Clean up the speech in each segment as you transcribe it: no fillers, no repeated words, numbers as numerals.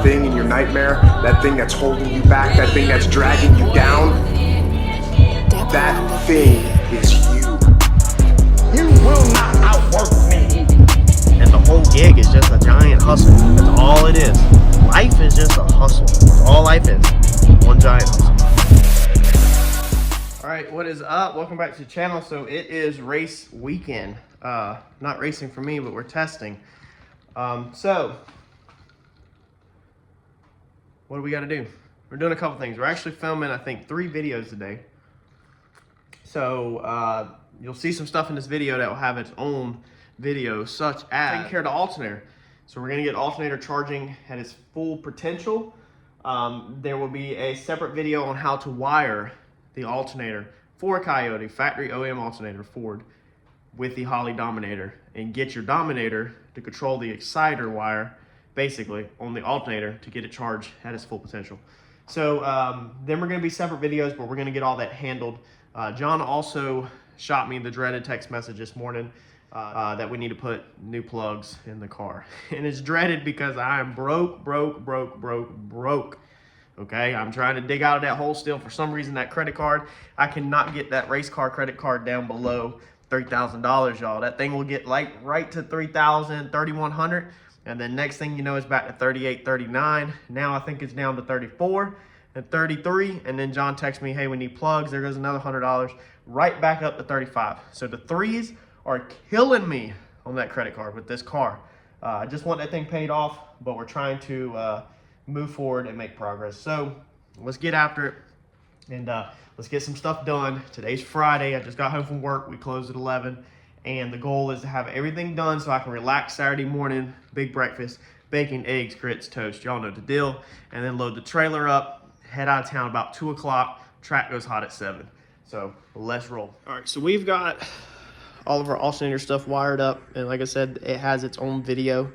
thing in your nightmare, that thing that's holding you back, that thing that's dragging you down, that thing is you. You will not outwork me. And the whole gig is just a giant hustle. That's all it is. Life is just a hustle. That's all life is. One giant hustle. All right, what is up? Welcome back to the channel. So it is race weekend. Not racing for me, but we're testing. So what do we got to do? We're doing a couple things. We're actually filming, I think, 3 videos today. So you'll see some stuff in this video that will have its own video, such as taking care of the alternator. So we're going to get alternator charging at its full potential. There will be a separate video on how to wire the alternator for a Coyote, factory OEM alternator Ford, with the Holley Dominator, and get your Dominator to control the exciter wire, basically, on the alternator to get it charged at its full potential. So then we're going to be separate videos, but we're going to get all that handled. John also shot me the dreaded text message this morning that we need to put new plugs in the car. And it's dreaded because I am broke. Okay, I'm trying to dig out of that hole still. For some reason, that credit card, I cannot get that race car credit card down below $3,000, y'all. That thing will get like right to $3,000, $3,100, and then next thing you know, it's back to $38, $39. Now I think it's down to $34 and $33. And then John texts me, hey, we need plugs. There goes another $100, right back up to $35. So the threes are killing me on that credit card with this car. I just want that thing paid off, but we're trying to move forward and make progress. So let's get after it, and let's get some stuff done. Today's Friday. I just got home from work. We closed at 11, and the goal is to have everything done so I can relax Saturday morning, big breakfast, bacon, eggs, grits, toast. Y'all know the deal. And then load the trailer up, head out of town about 2 o'clock. Track goes hot at 7. So let's roll. All right, so we've got all of our alternator stuff wired up, and like I said, it has its own video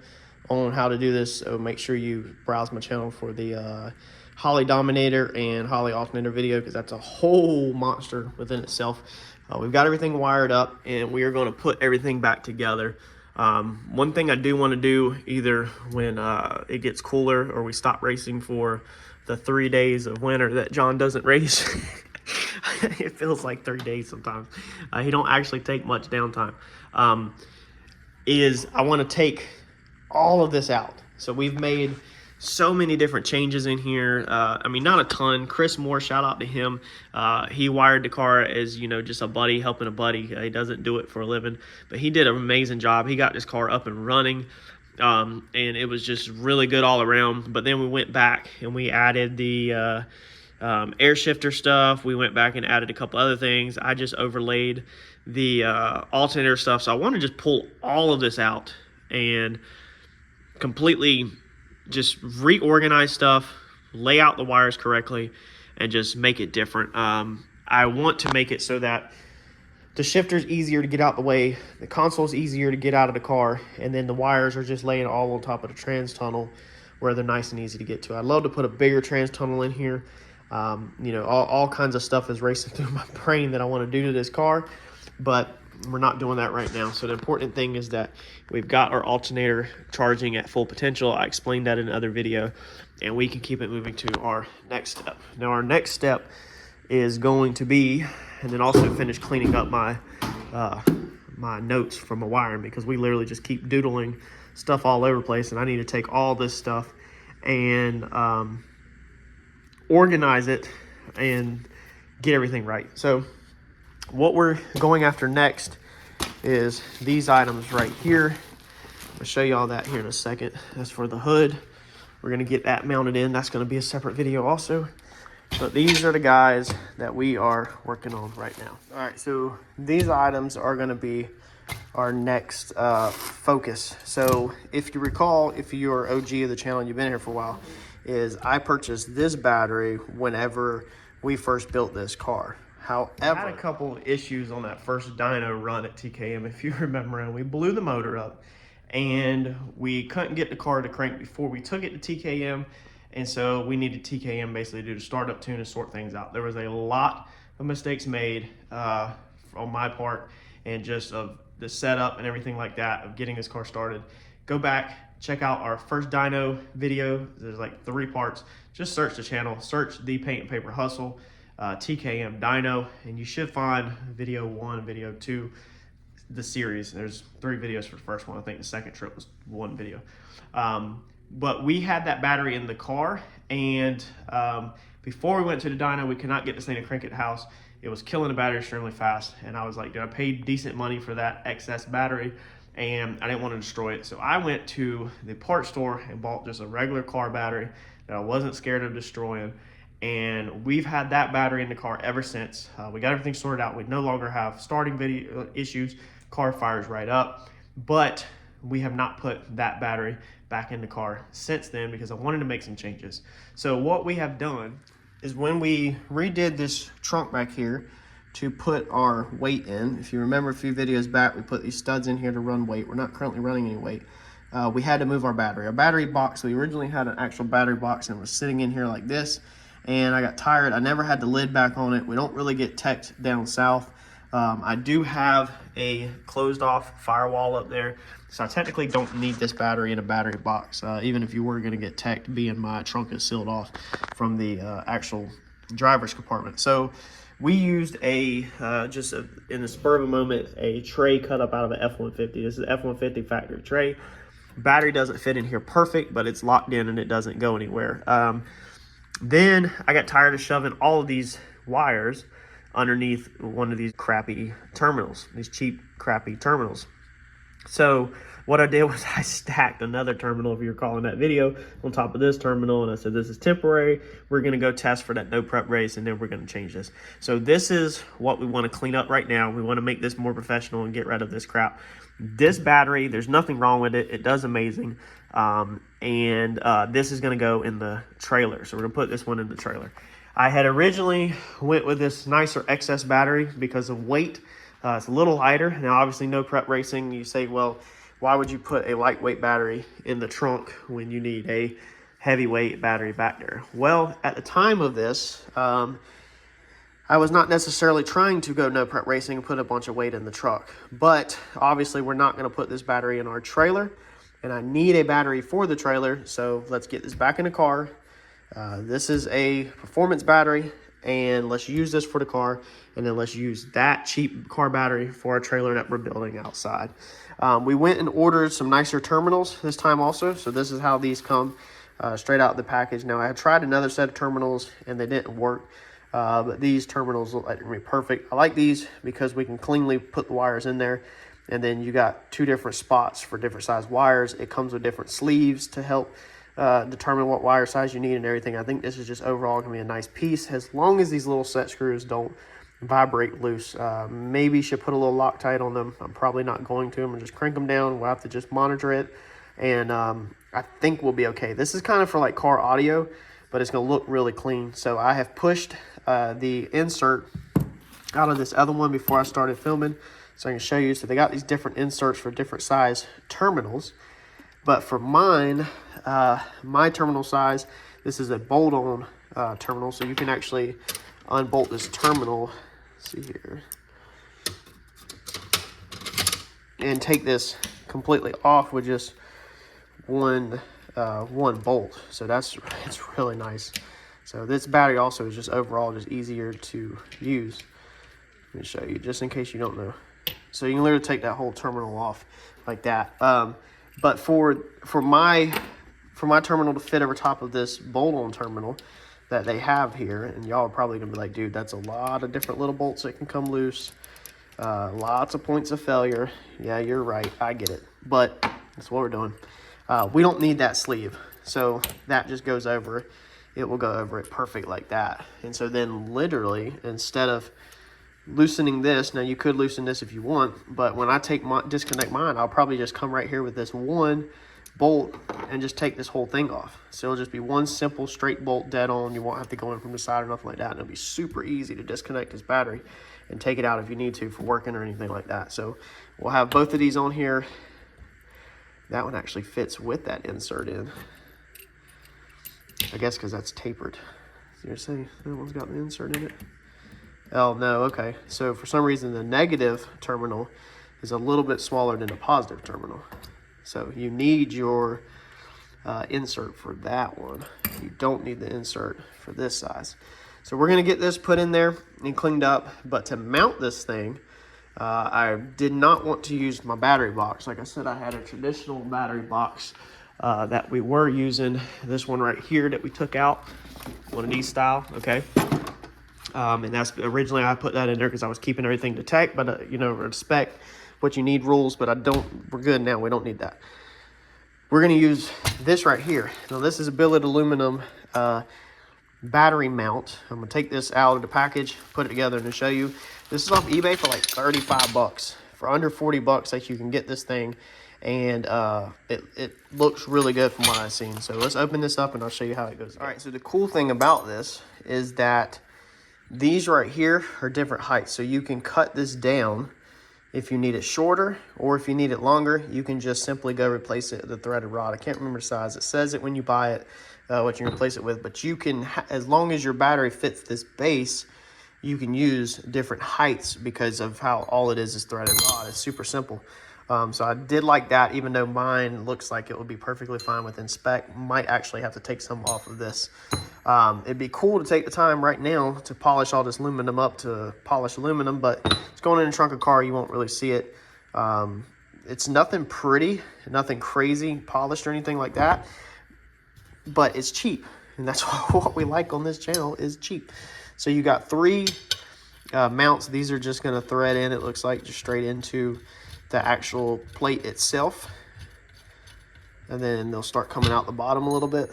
on how to do this, so make sure you browse my channel for the Holley Dominator and Holley alternator video, because that's a whole monster within itself. We've got everything wired up, and we are going to put everything back together. One thing I do want to do, either when it gets cooler or we stop racing for the 3 days of winter that John doesn't race, it feels like 3 days sometimes. He don't actually take much downtime. Is I want to take all of this out. So we've made so many different changes in here. I mean, not a ton. Chris Moore, shout out to him. He wired the car as, you know, just a buddy helping a buddy. He doesn't do it for a living, but he did an amazing job. He got this car up and running, and it was just really good all around. But then we went back and we added the air shifter stuff. We went back and added a couple other things. I just overlaid the alternator stuff. So I want to just pull all of this out and completely just reorganize stuff, lay out the wires correctly, and just make it different. I want to make it so that the shifter's easier to get out the way, the console's easier to get out of the car, and then the wires are just laying all on top of the trans tunnel where they're nice and easy to get to. I'd love to put a bigger trans tunnel in here. You know, all kinds of stuff is racing through my brain that I want to do to this car, but we're not doing that right now. So the important thing is that we've got our alternator charging at full potential. I explained that in another video, and we can keep it moving to our next step. Now our next step is going to be, and then also finish cleaning up my my notes from my wiring, because we literally just keep doodling stuff all over the place, and I need to take all this stuff and organize it and get everything right. So what we're going after next is these items right here. I'll show you all that here in a second. That's for the hood. We're going to get that mounted in. That's going to be a separate video also. But these are the guys that we are working on right now. All right, so these items are going to be our next focus. So if you recall, if you're OG of the channel and you've been here for a while, is I purchased this battery whenever we first built this car. However, I had a couple of issues on that first dyno run at TKM, if you remember, and we blew the motor up, and we couldn't get the car to crank before we took it to TKM, and so we needed TKM basically to do the startup tune and sort things out. There was a lot of mistakes made on my part, and just of the setup and everything like that of getting this car started. Go back, check out our first dyno video. There's like 3 parts. Just search the channel, search The Paint and Paper Hustle, TKM Dyno, and you should find video 1, video 2, the series. There's 3 videos for the first one. I think the second trip was 1 video. But we had that battery in the car, and before we went to the dyno, we could not get this thing to crank at the house. It was killing the battery extremely fast, and I was like, dude, I paid decent money for that excess battery, and I didn't want to destroy it. So I went to the parts store and bought just a regular car battery that I wasn't scared of destroying, and we've had that battery in the car ever since. We got everything sorted out. We no longer have starting video issues. Car fires right up, but we have not put that battery back in the car since then because I wanted to make some changes. So what we have done is when we redid this trunk back here to put our weight in, if you remember a few videos back, we put these studs in here to run weight. We're not currently running any weight. We had to move our battery. Our battery box, we originally had an actual battery box and it was sitting in here like this, and I got tired. I never had the lid back on it. We don't really get teched down south. I do have a closed off firewall up there, so I technically don't need this battery in a battery box, even if you were going to get teched, being my trunk is sealed off from the actual driver's compartment. So we used in the spur of a moment, a tray cut up out of an F-150. This is F-150 factory tray. Battery doesn't fit in here perfect, but it's locked in and it doesn't go anywhere. Then I got tired of shoving all of these wires underneath one of these crappy terminals, these cheap crappy terminals. So what I did was I stacked another terminal, if you recall in that video, on top of this terminal, and I said, this is temporary. We're going to go test for that no prep race, and then we're going to change this. So this is what we want to clean up right now. We want to make this more professional and get rid of this crap. This battery, there's nothing wrong with it. It does amazing. This is going to go in the trailer. So we're going to put this one in the trailer. I had originally went with this nicer XS battery because of weight. It's a little lighter. Now, obviously, no prep racing. You say, well, why would you put a lightweight battery in the trunk when you need a heavyweight battery back there? Well, at the time of this, I was not necessarily trying to go no prep racing and put a bunch of weight in the truck. But obviously, we're not going to put this battery in our trailer, and I need a battery for the trailer. So let's get this back in the car. This is a performance battery, and let's use this for the car, and then let's use that cheap car battery for our trailer that we're building outside. We went and ordered some nicer terminals this time also, so this is how these come straight out of the package. Now, I had tried another set of terminals and they didn't work, but these terminals look like they're gonna be perfect. I like these because we can cleanly put the wires in there, and then you got 2 different spots for different size wires. It comes with different sleeves to help determine what wire size you need and everything. I think this is just overall gonna be a nice piece, as long as these little set screws don't vibrate loose. Maybe should put a little Loctite on them. I'm probably not going to. I'm gonna just crank them down. We'll have to just monitor it, and I think we'll be okay. This is kind of for like car audio, but it's gonna look really clean. So I have pushed the insert out of this other one before I started filming, so I can show you. So they got these different inserts for different size terminals. But for mine, my terminal size, this is a bolt-on terminal, so you can actually unbolt this terminal, let's see here, and take this completely off with just one bolt. So it's really nice. So this battery also is just overall just easier to use. Let me show you, just in case you don't know. So you can literally take that whole terminal off like that. But for my terminal to fit over top of this bolt-on terminal that they have here, and y'all are probably gonna be like, dude, that's a lot of different little bolts that can come loose, lots of points of failure. Yeah, you're right, I get it, but that's what we're doing. We don't need that sleeve, so that just goes over. It will go over it perfect like that. And so then literally, instead of loosening this, now you could loosen this if you want, but when I disconnect mine, I'll probably just come right here with this one bolt and just take this whole thing off. So it'll just be one simple straight bolt dead on. You won't have to go in from the side or nothing like that, and it'll be super easy to disconnect this battery and take it out if you need to for working or anything like that. So we'll have both of these on here. That one actually fits with that insert in, I guess, because that's tapered. So you're saying that one's got the insert in it? Oh, no, okay. So for some reason, the negative terminal is a little bit smaller than the positive terminal. So you need your insert for that one. You don't need the insert for this size. So we're gonna get this put in there and cleaned up, but to mount this thing, I did not want to use my battery box. Like I said, I had a traditional battery box that we were using. This one right here that we took out, one of these style, okay? And that's originally I put that in there because I was keeping everything to tech, but you know, respect what you need rules, but we're good now, we don't need that. We're gonna use this right here. Now this is a billet aluminum battery mount. I'm gonna take this out of the package, put it together and show you. This is off eBay for like 35 bucks. For under 40 bucks, like you can get this thing, and it looks really good from what I've seen. So let's open this up and I'll show you how it goes. All right, so the cool thing about this is that these right here are different heights. So you can cut this down if you need it shorter, or if you need it longer, you can just simply go replace it with a threaded rod. I can't remember the size. It says it when you buy it, what you replace it with, but you can, as long as your battery fits this base, you can use different heights because of how all it is threaded rod. It's super simple. So I did like that, even though mine looks like it would be perfectly fine within spec. Might actually have to take some off of this. It'd be cool to take the time right now to polish all this aluminum up to polish aluminum, but it's going in the trunk of a car, you won't really see it. It's nothing pretty, nothing crazy polished or anything like that, but it's cheap. And that's what we like on this channel, is cheap. So you got 3 mounts. These are just going to thread in, it looks like, just straight into the actual plate itself, and then they'll start coming out the bottom a little bit,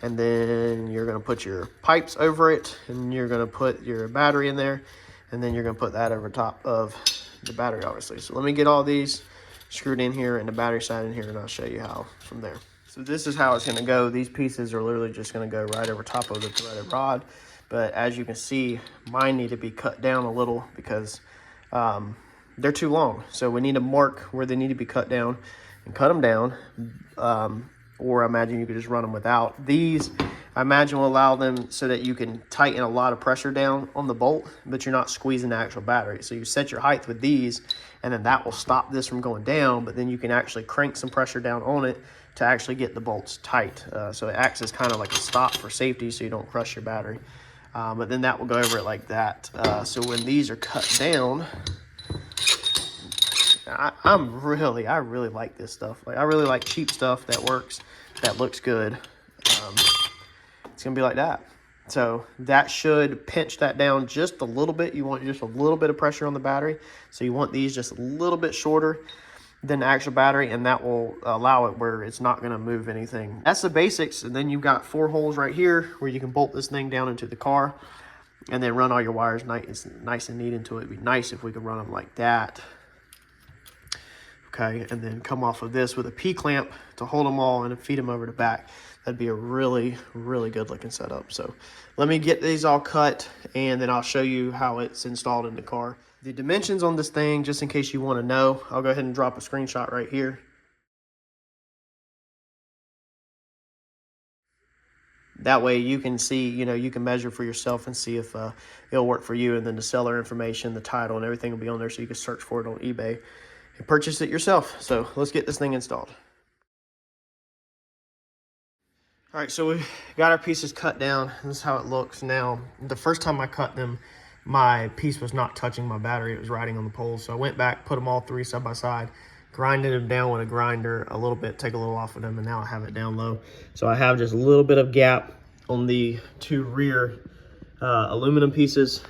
and then you're going to put your pipes over it, and you're going to put your battery in there, and then you're going to put that over top of the battery, obviously. So let me get all these screwed in here and the battery side in here, and I'll show you how from there. So this is how it's going to go. These pieces are literally just going to go right over top of the threaded rod, but as you can see, mine need to be cut down a little because they're too long. So we need to mark where they need to be cut down and cut them down. Or I imagine you could just run them without. These, I imagine, will allow them so that you can tighten a lot of pressure down on the bolt, but you're not squeezing the actual battery. So you set your height with these, and then that will stop this from going down, but then you can actually crank some pressure down on it to actually get the bolts tight. So it acts as kind of like a stop for safety so you don't crush your battery. But then that will go over it like that. So when these are cut down, I really like this stuff. Like, I really like cheap stuff that works, that looks good. It's gonna be like that. So that should pinch that down just a little bit. You want just a little bit of pressure on the battery. So you want these just a little bit shorter than the actual battery, and that will allow it where it's not gonna move anything. That's the basics. And then you've got 4 holes right here where you can bolt this thing down into the car and then run all your wires nice and neat into it. It'd be nice if we could run them like that. Okay, and then come off of this with a P-clamp to hold them all and feed them over the back. That'd be a really, really good looking setup. So let me get these all cut, and then I'll show you how it's installed in the car. The dimensions on this thing, just in case you want to know, I'll go ahead and drop a screenshot right here. That way you can see, you can measure for yourself and see if it'll work for you, and then the seller information, the title, and everything will be on there, so you can search for it on eBay and purchase it yourself. So let's get this thing installed. All right, so we got our pieces cut down. This is how it looks now. The first time I cut them, my piece was not touching my battery. It was riding on the poles. So I went back, put them all 3 side by side, grinded them down with a grinder a little bit, take a little off of them, and now I have it down low. So I have just a little bit of gap on the 2 rear aluminum pieces,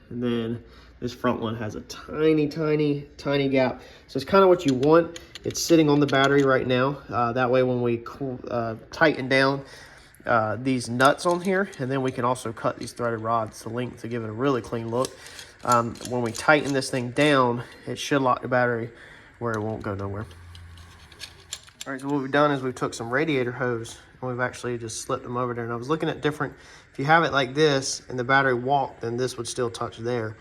and then this front one has a tiny gap. So it's kind of what you want. It's sitting on the battery right now. That way when we tighten down these nuts on here, and then we can also cut these threaded rods to length to give it a really clean look. When we tighten this thing down, it should lock the battery where it won't go nowhere. All right, so what we've done is we've took some radiator hose and we've actually just slipped them over there. And I was looking at different, if you have it like this and the battery walked, then this would still touch there.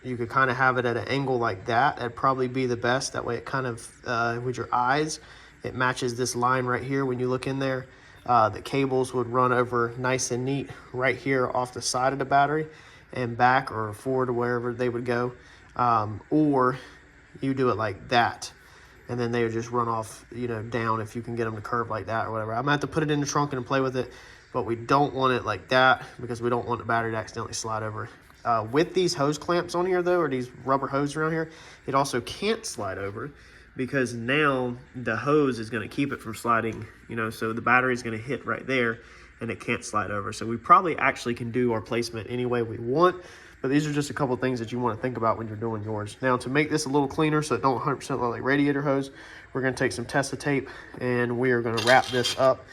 You could kind of have it at an angle like that. That'd probably be the best. That way it kind of, with your eyes, it matches this line right here when you look in there. The cables would run over nice and neat right here off the side of the battery and back or forward or wherever they would go. Or you do it like that. and then they would just run off, you know, down if you can get them to curve like that or whatever. I'm gonna have to put it in the trunk and play with it, but we don't want it like that because we don't want the battery to accidentally slide over. With these hose clamps on here though, or these rubber hoses around here, it also can't slide over because now the hose is going to keep it from sliding, you know, so the battery is going to hit right there and it can't slide over. So we probably actually can do our placement any way we want, but these are just a couple things that you want to think about when you're doing yours. Now, to make this a little cleaner so it don't 100% look like radiator hose, we're going to take some Tesa tape and we are going to wrap this up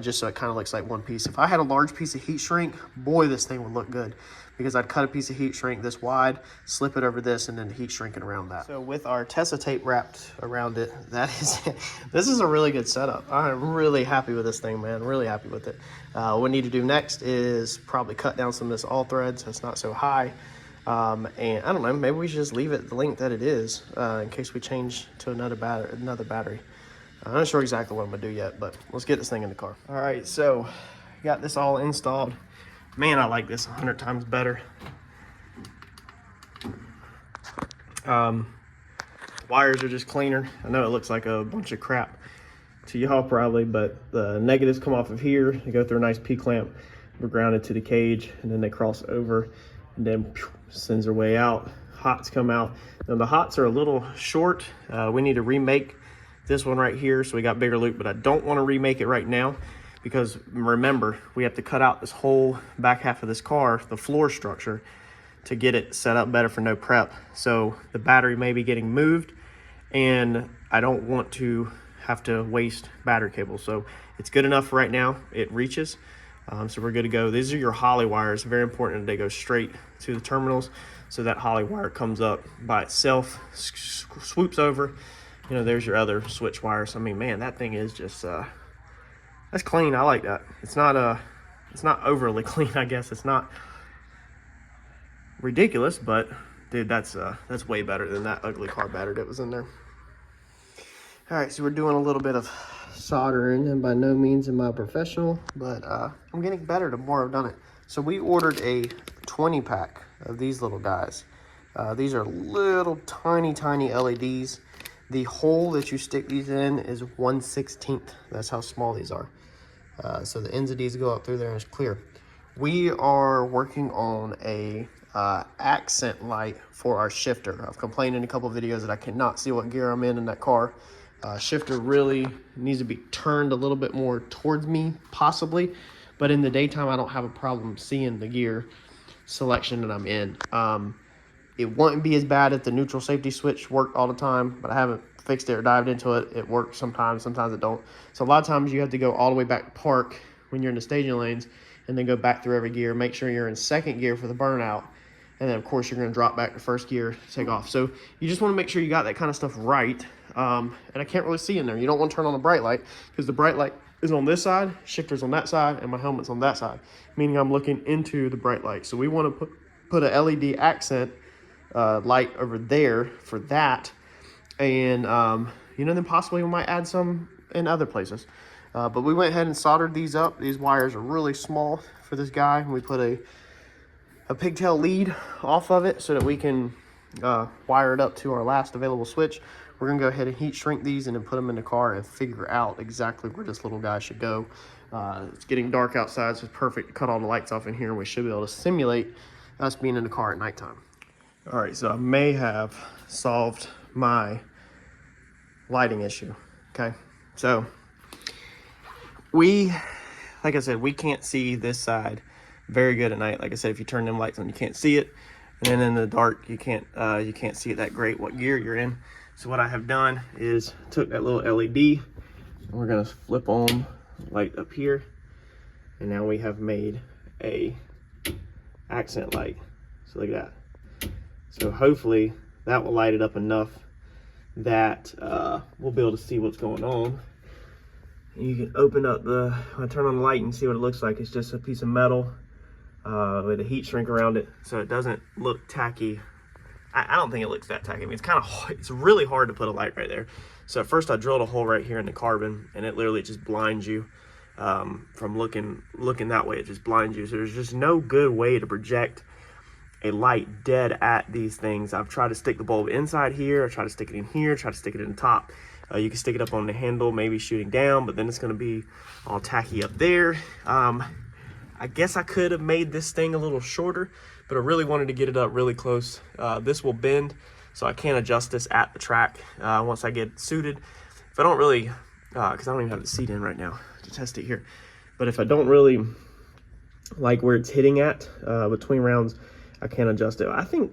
just so it kind of looks like one piece. If I had a large piece of heat shrink, boy, this thing would look good, because I'd cut a piece of heat shrink this wide, slip it over this, and then heat shrink it around that. So with our Tesa tape wrapped around it, that is it. This is a really good setup. I'm really happy with this thing, man. Really happy with it. What we need to do next is probably cut down some of this all thread so it's not so high. And I don't know, maybe we should just leave it the length that it is in case we change to another battery. I'm not sure exactly what I'm gonna do yet, but let's get this thing in the car. All right, so got this all installed. Man, I like this 100 times better. Wires are just cleaner. I know it looks like a bunch of crap to y'all probably, but the negatives come off of here. They go through a nice P-clamp. We're grounded to the cage, and then they cross over, and then sends their way out. Hots come out. Now the hots are a little short. We need to remake this one right here, so we got bigger loop, but I don't want to remake it right now because remember, we have to cut out this whole back half of this car, the floor structure, to get it set up better for no prep. So the battery may be getting moved, and I don't want to have to waste battery cables. So it's good enough right now. It reaches, so we're good to go. These are your holly wires. Very important that they go straight to the terminals, so that holly wire comes up by itself, swoops over. You know, there's your other switch wires. I mean, man, that thing is just that's clean. I like that. It's not overly clean, I guess. It's not ridiculous, but dude, that's way better than that ugly car battery that was in there. All right, so we're doing a little bit of soldering, and by no means am I professional, but I'm getting better the more I've done it. So we ordered a 20 pack of these little guys. These are little tiny LEDs. The hole that you stick these in is 1/16. That's how small these are. So the ends of these go up through there and it's clear. We are working on a accent light for our shifter. I've complained in a couple of videos that I cannot see what gear I'm in that car. Shifter really needs to be turned a little bit more towards me, possibly. But in the daytime, I don't have a problem seeing the gear selection that I'm in. It wouldn't be as bad if the neutral safety switch worked all the time, but I haven't fixed it or dived into it. It works sometimes it don't. So a lot of times you have to go all the way back to park when you're in the staging lanes and then go back through every gear, make sure you're in second gear for the burnout. And then of course you're gonna drop back to first gear to take off. So you just wanna make sure you got that kind of stuff right. And I can't really see in there. You don't wanna turn on the bright light because the bright light is on this side, shifter's on that side, and my helmet's on that side, meaning I'm looking into the bright light. So we wanna put a LED accent light over there for that, and you know, then possibly we might add some in other places, but we went ahead and soldered these up. These wires are really small for this guy, and we put a pigtail lead off of it so that we can wire it up to our last available switch. We're gonna go ahead and heat shrink these and then put them in the car and figure out exactly where this little guy should go. It's getting dark outside, so it's perfect to cut all the lights off in here, and we should be able to simulate us being in the car at nighttime. All right, so I may have solved my lighting issue, okay? So like I said, we can't see this side very good at night. Like I said, if you turn them lights on, you can't see it. And then in the dark, you can't see it that great what gear you're in. So what I have done is took that little LED, and we're gonna flip on light up here. And now we have made a accent light. So look at that. So hopefully that will light it up enough that we'll be able to see what's going on. And you can open up I turn on the light and see what it looks like. It's just a piece of metal with a heat shrink around it, so it doesn't look tacky. I don't think it looks that tacky. I mean, it's really hard to put a light right there. So at first I drilled a hole right here in the carbon, and it literally just blinds you from looking that way. It just blinds you. So there's just no good way to project a light dead at these things. I've tried to stick the bulb inside here, I try to stick it in here, try to stick it in the top. You can stick it up on the handle, maybe shooting down, but then it's gonna be all tacky up there. I guess I could have made this thing a little shorter, but I really wanted to get it up really close. This will bend, so I can't adjust this at the track once I get it suited. If I don't really, because I don't even have the seat in right now to test it here, but if I don't really like where it's hitting at between rounds, I can't adjust it. I think,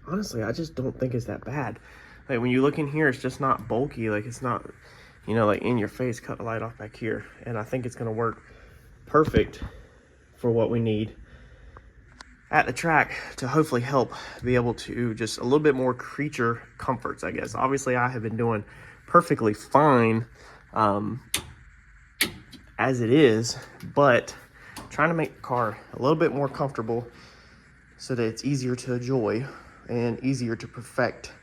honestly, I just don't think it's that bad. Like when you look in here, it's just not bulky. Like it's not, you know, like in your face. Cut the light off back here. And I think it's gonna work perfect for what we need at the track to hopefully help be able to just a little bit more creature comforts, I guess. Obviously, I have been doing perfectly fine as it is, but trying to make the car a little bit more comfortable so that it's easier to enjoy and easier to perfect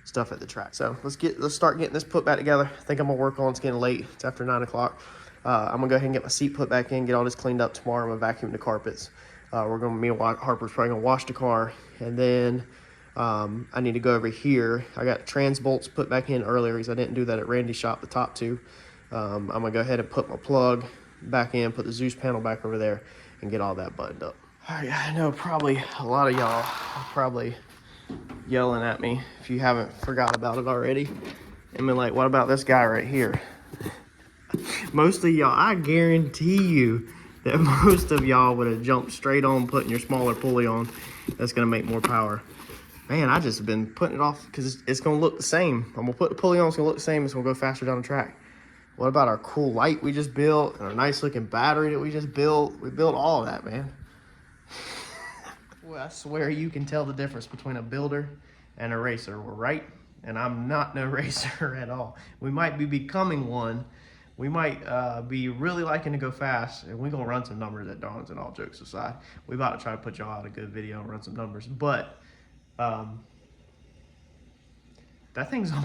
stuff at the track. So let's start getting this put back together. I think I'm gonna work on, it's getting late, it's after 9 o'clock. I'm gonna go ahead and get my seat put back in, get all this cleaned up tomorrow. I'm gonna vacuum the carpets. Me and Harper's probably gonna wash the car, and then I need to go over here. I got trans bolts put back in earlier because I didn't do that at Randy's shop, the top two. I'm gonna go ahead and put my plug back in, put the Zeus panel back over there, and get all that buttoned up. All right, I know probably a lot of y'all are probably yelling at me if you haven't forgot about it already. And been like, what about this guy right here? Most of y'all, I guarantee you that most of y'all would have jumped straight on putting your smaller pulley on. That's gonna make more power. Man, I just been putting it off because it's gonna look the same. I'm gonna put the pulley on, it's gonna look the same, it's gonna go faster down the track. What about our cool light we just built, and our nice looking battery that we just built? We built all of that, man. Well, I swear you can tell the difference between a builder and a racer, right? And I'm not no racer at all. We might be becoming one. We might be really liking to go fast, and we're gonna run some numbers at Darlington, all jokes aside. We about to try to put y'all out a good video and run some numbers, but that thing's on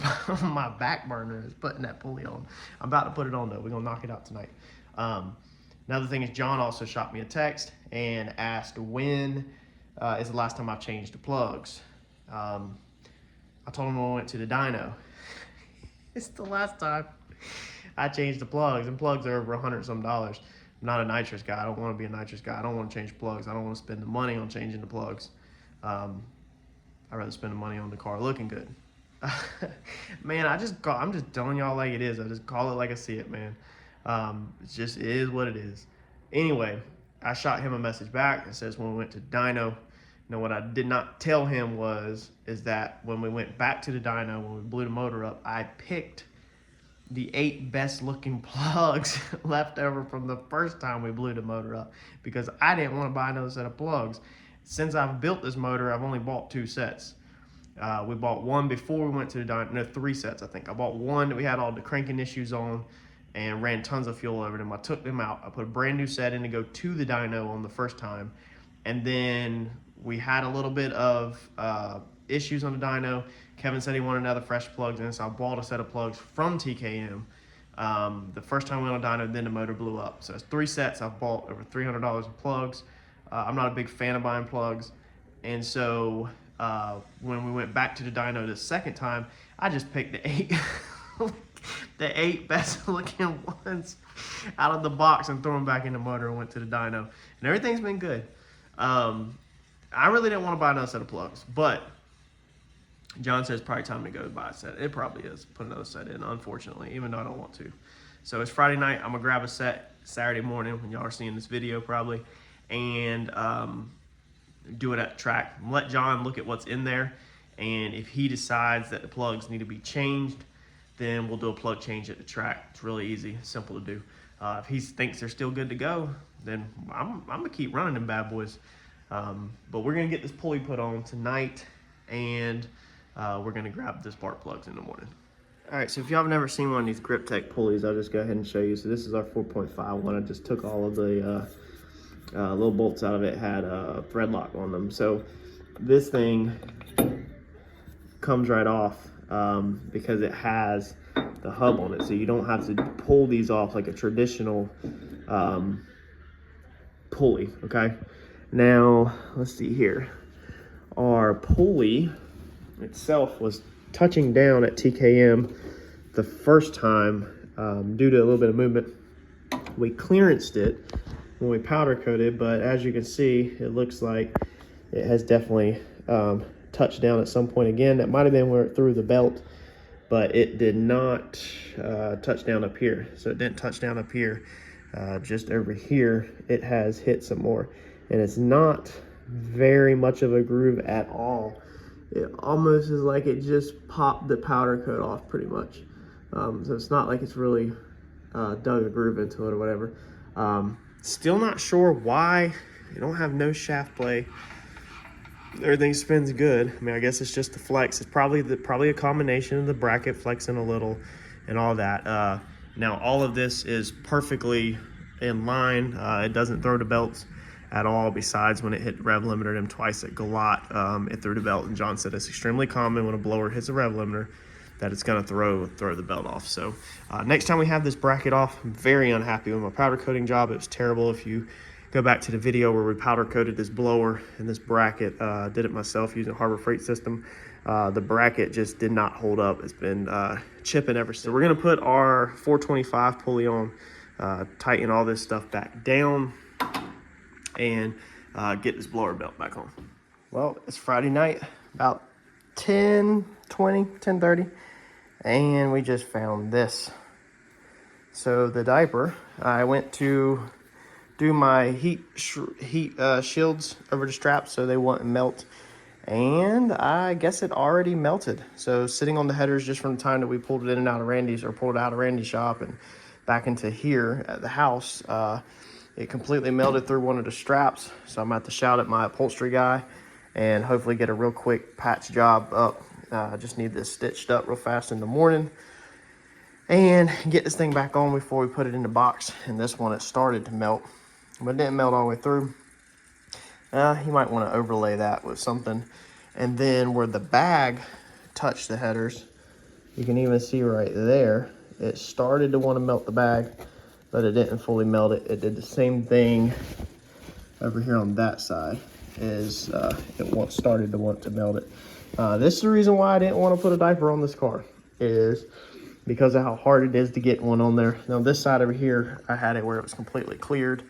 my back burner is putting that pulley on. I'm about to put it on though. We're gonna knock it out tonight. Another thing is John also shot me a text and asked when is the last time I've changed the plugs. I told him when I went to the dyno. It's the last time I changed the plugs, and plugs are over $100 some. I'm not a nitrous guy. I don't want to be a nitrous guy. I don't want to change plugs. I don't want to spend the money on changing the plugs. I'd rather spend the money on the car looking good. Man, I'm just telling y'all like it is. I just call it like I see it, man. It is what it is. Anyway, I shot him a message back that says when we went to dyno. Now, what I did not tell him is that when we went back to the dyno, when we blew the motor up, I picked the 8 best looking plugs left over from the first time we blew the motor up because I didn't want to buy another set of plugs. Since I've built this motor, I've only bought 2 sets. We bought one before we went to the dyno, no, 3 sets I think. I bought one that we had all the cranking issues on and ran tons of fuel over them. I took them out. I put a brand new set in to go to the dyno on the first time, and then we had a little bit of issues on the dyno. Kevin said he wanted another fresh plugs in, so I bought a set of plugs from TKM. The first time we went on dyno, then the motor blew up. So it's 3 sets. I've bought over $300 in plugs. I'm not a big fan of buying plugs, and so when we went back to the dyno the second time, I just picked the 8 the 8 best looking ones out of the box and threw them back in the motor and went to the dyno, and everything's been good. I really didn't want to buy another set of plugs, but John says probably time to go buy a set. It probably is. Put another set in, unfortunately, even though I don't want to. So it's Friday night. I'm gonna grab a set Saturday morning when y'all are seeing this video probably, and do it at the track. Let John look at what's in there, and if he decides that the plugs need to be changed, then we'll do a plug change at the track. It's really easy, simple to do. If he thinks they're still good to go, then I'm gonna keep running them bad boys. But we're gonna get this pulley put on tonight, and we're gonna grab the spark plugs in the morning. All right, so if y'all have never seen one of these griptech pulleys, I'll just go ahead and show you. So this is our 4.5 one. I just took all of the little bolts out of it, had a thread lock on them. So this thing comes right off because it has the hub on it. So you don't have to pull these off like a traditional pulley, okay? Now, let's see here. our pulley itself was touching down at TKM the first time due to a little bit of movement. We clearanced it when we powder coated, but as you can see, it looks like it has definitely touched down at some point again. That might have been where it threw the belt, but it did not touch down up here. So it didn't touch down up here. Just over here, it has hit some more, and it's not very much of a groove at all. It almost is like it just popped the powder coat off pretty much. So it's not like it's really dug a groove into it or whatever. Still not sure why. You don't have no shaft play. Everything spins good. I mean, I guess it's just the flex. It's probably a combination of the bracket flexing a little and all that. Now all of this is perfectly in line. It doesn't throw the belts at all, besides when it hit the rev limiter them twice at Galot, it threw the belt, and John said it's extremely common when a blower hits a rev limiter that it's gonna throw the belt off. So next time we have this bracket off, I'm very unhappy with my powder coating job. It was terrible. If you go back to the video where we powder coated this blower and this bracket, did it myself using Harbor Freight System. The bracket just did not hold up. It's been chipping ever since. So we're gonna put our 425 pulley on, tighten all this stuff back down, and get this blower belt back on. Well, it's Friday night, about 10:30, and we just found this. So the diaper, I went to do my heat shields over the straps so they wouldn't melt, and I guess it already melted. So sitting on the headers just from the time that we pulled it in and out of Randy's, or pulled it out of Randy's shop and back into here at the house, it completely melted through one of the straps. So I'm gonna have to shout at my upholstery guy and hopefully get a real quick patch job up. I just need this stitched up real fast in the morning and get this thing back on before we put it in the box. And this one, it started to melt, but it didn't melt all the way through. You might want to overlay that with something. And then where the bag touched the headers, you can even see right there, it started to want to melt the bag, but it didn't fully melt it. It did the same thing over here on that side, is it started to want to melt it. This is the reason why I didn't want to put a diaper on this car, is because of how hard it is to get one on there. Now this side over here, I had it where it was completely cleared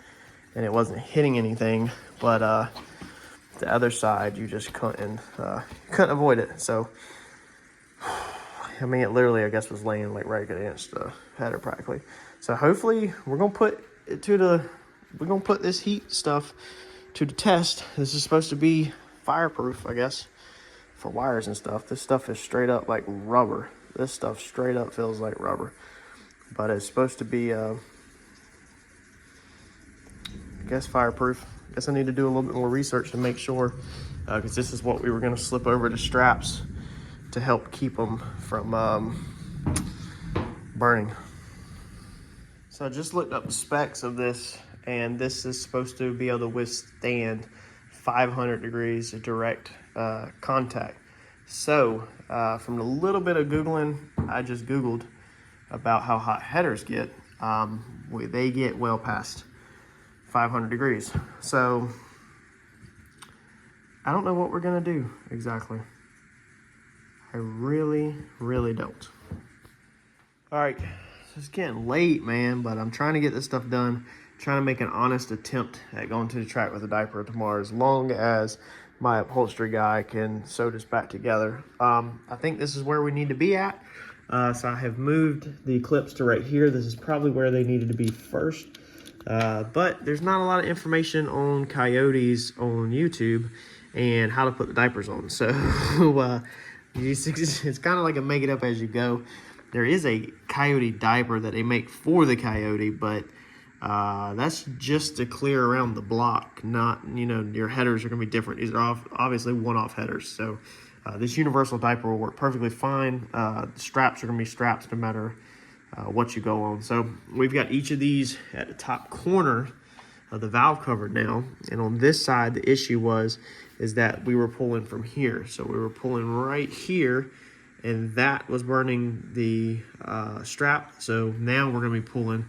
and it wasn't hitting anything, but the other side, you just couldn't avoid it. So, I mean, it literally, I guess, was laying like right against the header practically. So hopefully we're gonna put this heat stuff to the test. This is supposed to be fireproof, I guess, for wires and stuff. This stuff is straight up like rubber. This stuff straight up feels like rubber, but it's supposed to be, I guess, fireproof. I guess I need to do a little bit more research to make sure, because this is what we were going to slip over the straps to help keep them from burning. So I just looked up the specs of this, and this is supposed to be able to withstand 500 degrees of direct contact. So from a little bit of Googling, I just Googled about how hot headers get. They get well past 500 degrees. So I don't know what we're gonna do exactly. I really, really don't. All right, so it's getting late, man, but I'm trying to get this stuff done. Trying to make an honest attempt at going to the track with a diaper tomorrow, as long as my upholstery guy can sew this back together. I think this is where we need to be at. So I have moved the clips to right here. This is probably where they needed to be first. But there's not a lot of information on Coyotes on YouTube and how to put the diapers on. So it's kind of like a make it up as you go. There is a Coyote diaper that they make for the Coyote, but that's just to clear around the block, not, your headers are going to be different. These are obviously one-off headers. So this universal diaper will work perfectly fine. The straps are going to be straps no matter what you go on. So we've got each of these at the top corner of the valve cover now. And on this side, the issue is that we were pulling from here. So we were pulling right here, and that was burning the strap. So now we're going to be pulling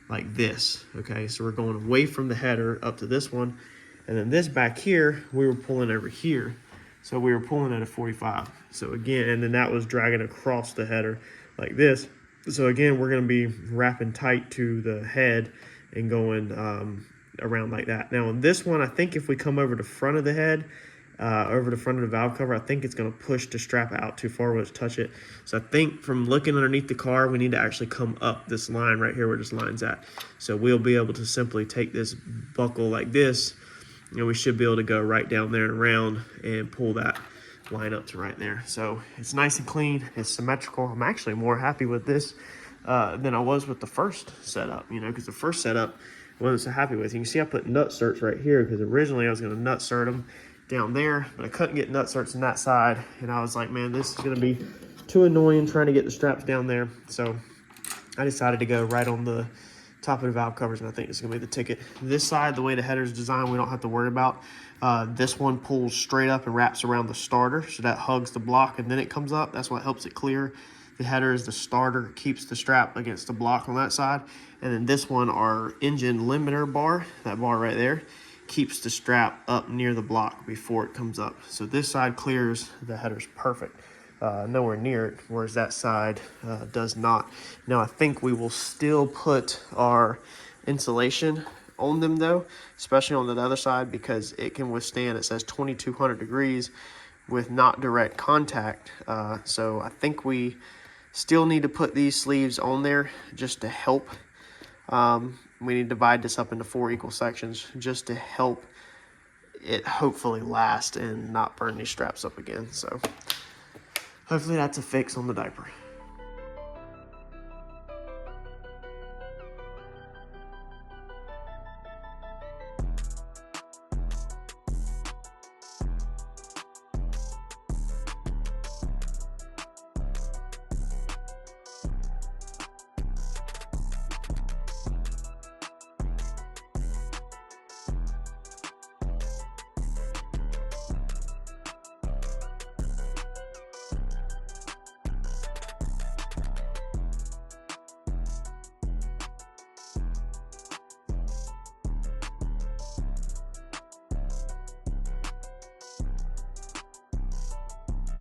like this. Okay, so we're going away from the header up to this one, and then this back here we were pulling over here. So we were pulling at a 45. So again, and then that was dragging across the header like this. So again, we're going to be wrapping tight to the head and going around like that. Now on this one, I think if we come over the front of the head, over the front of the valve cover, I think it's going to push the strap out too far when it's touch it. So I think from looking underneath the car, we need to actually come up this line right here where this line's at. So we'll be able to simply take this buckle like this, and we should be able to go right down there and around and pull that line up to right there. So it's nice and clean, it's symmetrical. I'm actually more happy with this than I was with the first setup, you know, because the first setup I wasn't so happy with. You can see I put nut certs right here because originally I was going to nut cert them down there, but I couldn't get nut certs on that side, and I was like, man, this is going to be too annoying trying to get the straps down there. So I decided to go right on the top of the valve covers, and I think it's going to be the ticket. This side, the way the header is designed, we don't have to worry about. This one pulls straight up and wraps around the starter, so that hugs the block and then it comes up. That's what helps it clear. The header is the starter, keeps the strap against the block on that side. And then this one, our engine limiter bar, that bar right there, keeps the strap up near the block before it comes up. So this side clears, the header's perfect. Nowhere near it, whereas that side does not. Now I think we will still put our insulation on them though, especially on the other side, because it can withstand, it says 2200 degrees with not direct contact. So I think we still need to put these sleeves on there just to help. We need to divide this up into 4 equal sections just to help it hopefully last and not burn these straps up again. So hopefully that's a fix on the diaper.